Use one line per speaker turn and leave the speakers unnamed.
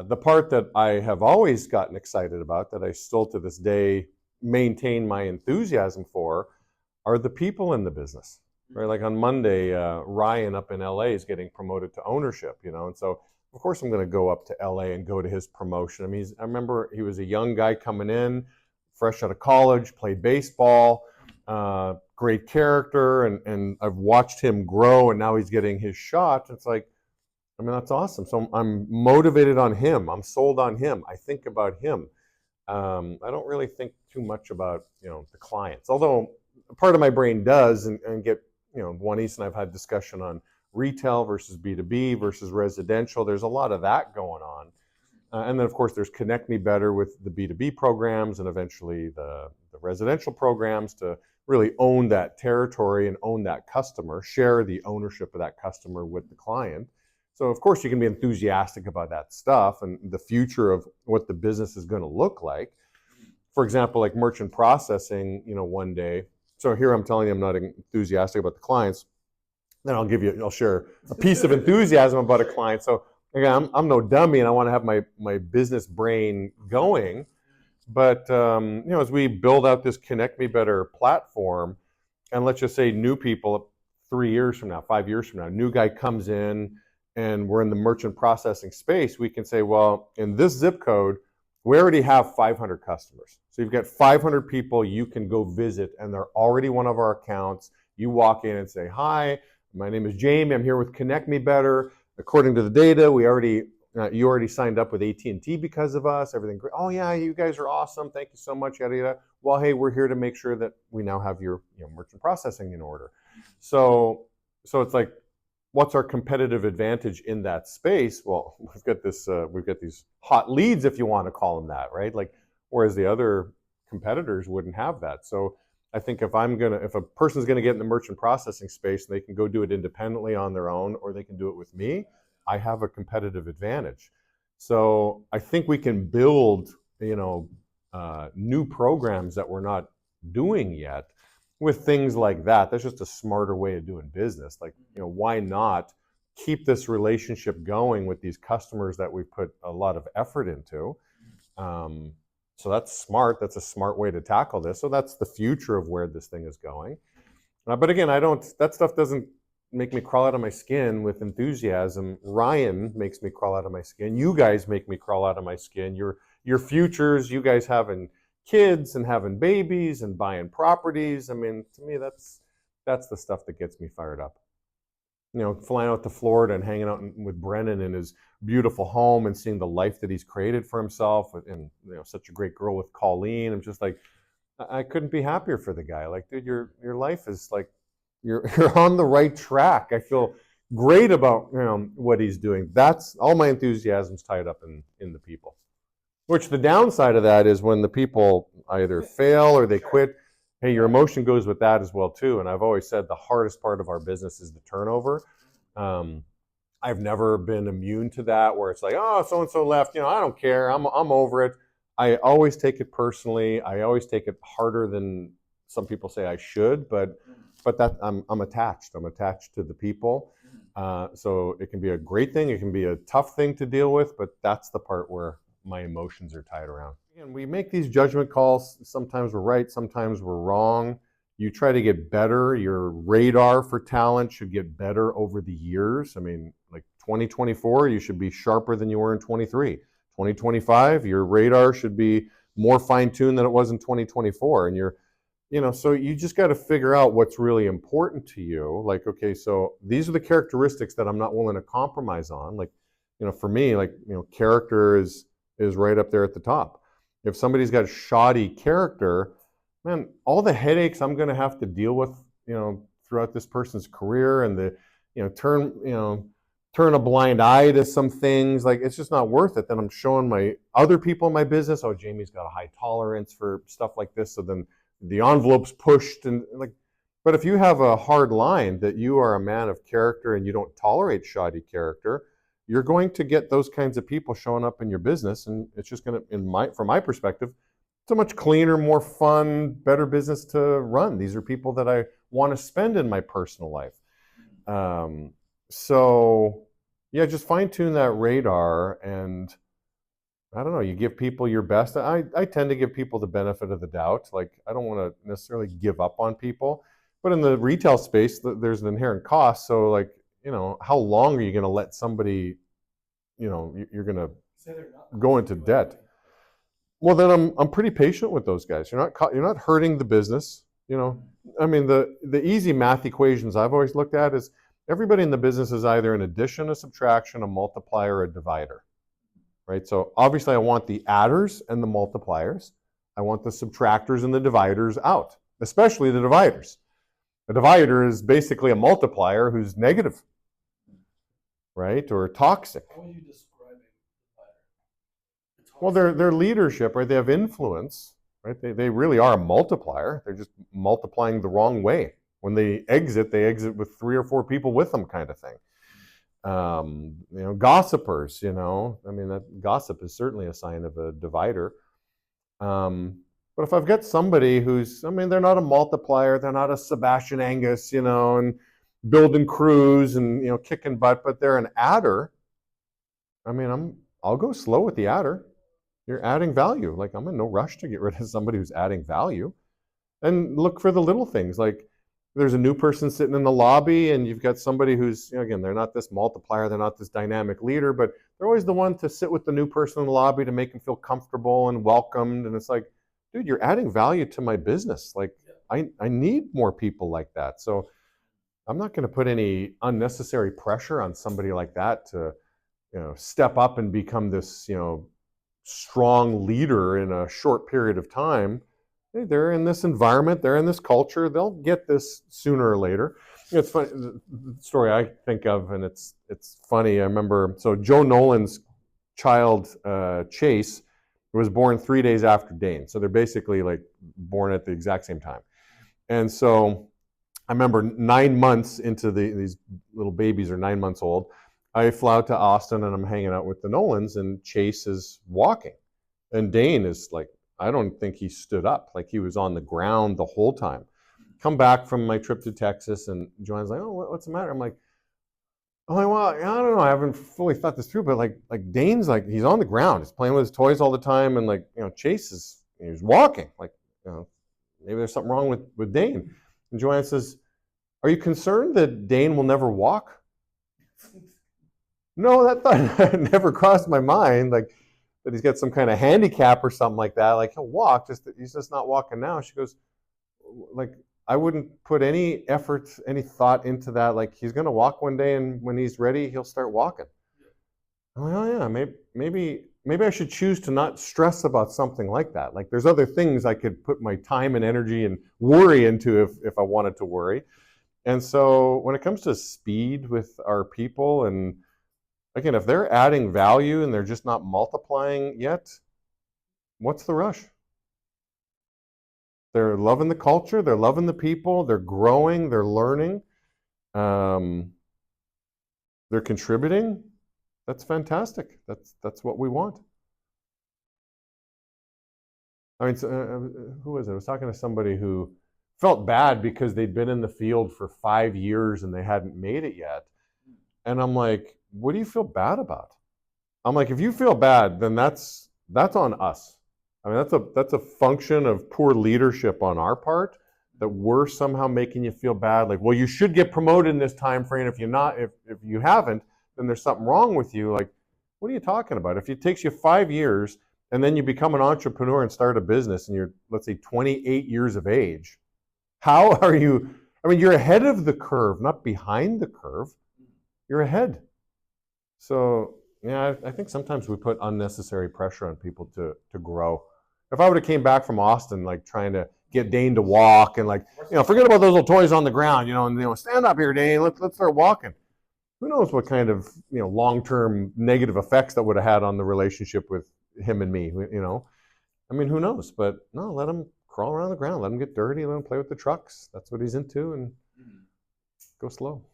The part that I have always gotten excited about, that I still to this day maintain my enthusiasm for, are the people in the business. Right, like on Monday, Ryan up in LA is getting promoted to ownership, and so of course I'm going to go up to LA and go to his promotion. I mean, I remember he was a young guy coming in, fresh out of college, played baseball, great character, and I've watched him grow, and now he's getting his shot. It's like, I mean, that's awesome. So I'm motivated on him. I'm sold on him. I think about him. I don't really think too much about the clients, although part of my brain does, and get Juanice and I've had discussion on retail versus B2B versus residential. There's a lot of that going on, and then of course there's Connect Me Better with the B2B programs, and eventually the residential programs to really own that territory and own that customer, share the ownership of that customer with the client. So of course you can be enthusiastic about that stuff and the future of what the business is going to look like. For example, like merchant processing, one day. So here I'm telling you I'm not enthusiastic about the clients. Then I'll share a piece of enthusiasm about a client. So again, I'm no dummy, and I want to have my business brain going. But as we build out this Connect Me Better platform, and let's just say new people 3 years from now, 5 years from now, new guy comes in, and we're in the merchant processing space, we can say, well, in this zip code, we already have 500 customers. So you've got 500 people you can go visit, and they're already one of our accounts. You walk in and say, hi, my name is Jamie. I'm here with Connect Me Better. According to the data, you already signed up with AT&T because of us. Everything great. Oh yeah, you guys are awesome. Thank you so much. Yada yada. Well, hey, we're here to make sure that we now have your merchant processing in order. So it's like, what's our competitive advantage in that space? Well, we've got these hot leads, if you want to call them that, right? Like, whereas the other competitors wouldn't have that. So I think if a person's gonna get in the merchant processing space, and they can go do it independently on their own, or they can do it with me, I have a competitive advantage. So I think we can build, new programs that we're not doing yet with things like that. That's just a smarter way of doing business. Like, why not keep this relationship going with these customers that we've put a lot of effort into? So that's smart. That's a smart way to tackle this. So that's the future of where this thing is going. But again, that stuff doesn't make me crawl out of my skin with enthusiasm. Ryan makes me crawl out of my skin. You guys make me crawl out of my skin. Your futures, you guys having kids and having babies and buying properties. I mean, to me, that's the stuff that gets me fired up. Flying out to Florida and hanging out with Brennan in his beautiful home and seeing the life that he's created for himself, and such a great girl with Colleen. I'm just like, I couldn't be happier for the guy. Like, dude, your life is like, you're on the right track. I feel great about what he's doing. That's all my enthusiasm's tied up in the people. Which the downside of that is when the people either fail or they quit, hey, your emotion goes with that as well too. And I've always said the hardest part of our business is the turnover. I've never been immune to that, where it's like, oh, so-and-so left, I don't care, I'm over it. I always take it personally. I always take it harder than some people say I should, but that I'm attached. I'm attached to the people. So it can be a great thing. It can be a tough thing to deal with, but that's the part where my emotions are tied around. And we make these judgment calls. Sometimes we're right, sometimes we're wrong. You try to get better. Your radar for talent should get better over the years. I mean, like 2024, you should be sharper than you were in 23. 2025, your radar should be more fine-tuned than it was in 2024. And so you just got to figure out what's really important to you. Like, okay, so these are the characteristics that I'm not willing to compromise on. Like, for me, like, character is right up there at the top. If somebody's got shoddy character, man, all the headaches I'm going to have to deal with, throughout this person's career, and turn a blind eye to some things, like, it's just not worth it. Then I'm showing my other people in my business, oh, Jamie's got a high tolerance for stuff like this. So then the envelope's pushed, and like, but if you have a hard line that you are a man of character and you don't tolerate shoddy character, you're going to get those kinds of people showing up in your business, and it's just going to, from my perspective, it's a much cleaner, more fun, better business to run. These are people that I want to spend in my personal life. So yeah, just fine tune that radar, and I don't know, you give people your best. I tend to give people the benefit of the doubt. Like, I don't want to necessarily give up on people. But in the retail space, there's an inherent cost. So, like, how long are you going to let somebody, you're going to go into debt? Well, then I'm pretty patient with those guys. You're not hurting the business. I mean, the easy math equations I've always looked at is everybody in the business is either an addition, a subtraction, a multiplier, or a divider. Right? So obviously I want the adders and the multipliers. I want the subtractors and the dividers out, especially the dividers. A divider is basically a multiplier who's negative, right? Or toxic.
How would you describe a divider?
Well, their leadership, right? They have influence, right? They really are a multiplier. They're just multiplying the wrong way. When they exit with 3 or 4 people with them, kind of thing. Gossipers, I mean, that gossip is certainly a sign of a divider. But if I've got somebody they're not a multiplier, they're not a Sebastian Angus, and building crews and, kicking butt, but they're an adder. I mean, I'll go slow with the adder. You're adding value. Like, I'm in no rush to get rid of somebody who's adding value. And look for the little things, like, there's a new person sitting in the lobby and you've got somebody who's, again, they're not this multiplier, they're not this dynamic leader, but they're always the one to sit with the new person in the lobby to make them feel comfortable and welcomed. And it's like, dude, you're adding value to my business. Like, I need more people like that. So I'm not going to put any unnecessary pressure on somebody like that to, step up and become this, strong leader in a short period of time. They're in this environment, they're in this culture, they'll get this sooner or later. It's funny, the story I think of, and it's funny. I remember, so Joe Nolan's child, Chase, was born 3 days after Dane. So they're basically like born at the exact same time. And so I remember 9 months into these little babies are 9 months old. I fly out to Austin and I'm hanging out with the Nolans, and Chase is walking. And Dane is like, I don't think he stood up. Like, he was on the ground the whole time. Come back from my trip to Texas, and Joanne's like, "Oh, what's the matter?" I'm like, well, I don't know. I haven't fully thought this through, but like Dane's like, he's on the ground. He's playing with his toys all the time, and like, Chase he's walking. Like, maybe there's something wrong with Dane. And Joanne says, "Are you concerned that Dane will never walk?" No, that thought never crossed my mind. Like, that he's got some kind of handicap or something like that. Like, he'll walk, he's just not walking now. She goes, like, I wouldn't put any effort, any thought into that. Like, he's going to walk one day, and when he's ready, he'll start walking. I'm like, oh yeah, maybe I should choose to not stress about something like that. Like, there's other things I could put my time and energy and worry into if I wanted to worry. And so when it comes to speed with our people, and again, if they're adding value and they're just not multiplying yet, what's the rush? They're loving the culture, they're loving the people, they're growing, they're learning, they're contributing. That's fantastic. That's what we want. I mean, who was it? I was talking to somebody who felt bad because they'd been in the field for 5 years and they hadn't made it yet. And I'm like, what do you feel bad about? I'm like, if you feel bad, then that's on us. I mean, that's a function of poor leadership on our part, that we're somehow making you feel bad. Like, well, you should get promoted in this time frame. If you haven't, then there's something wrong with you. Like, what are you talking about? If it takes you 5 years and then you become an entrepreneur and start a business and you're, let's say, 28 years of age, how are you? I mean, you're ahead of the curve, not behind the curve. You're ahead. So yeah, I think sometimes we put unnecessary pressure on people to grow. If I would have came back from Austin, like, trying to get Dane to walk and, like, forget about those little toys on the ground, and stand up here, Dane, let's start walking. Who knows what kind of, long-term negative effects that would have had on the relationship with him and me, I mean, who knows? But no, let him crawl around the ground, let him get dirty, let him play with the trucks. That's what he's into, and go slow.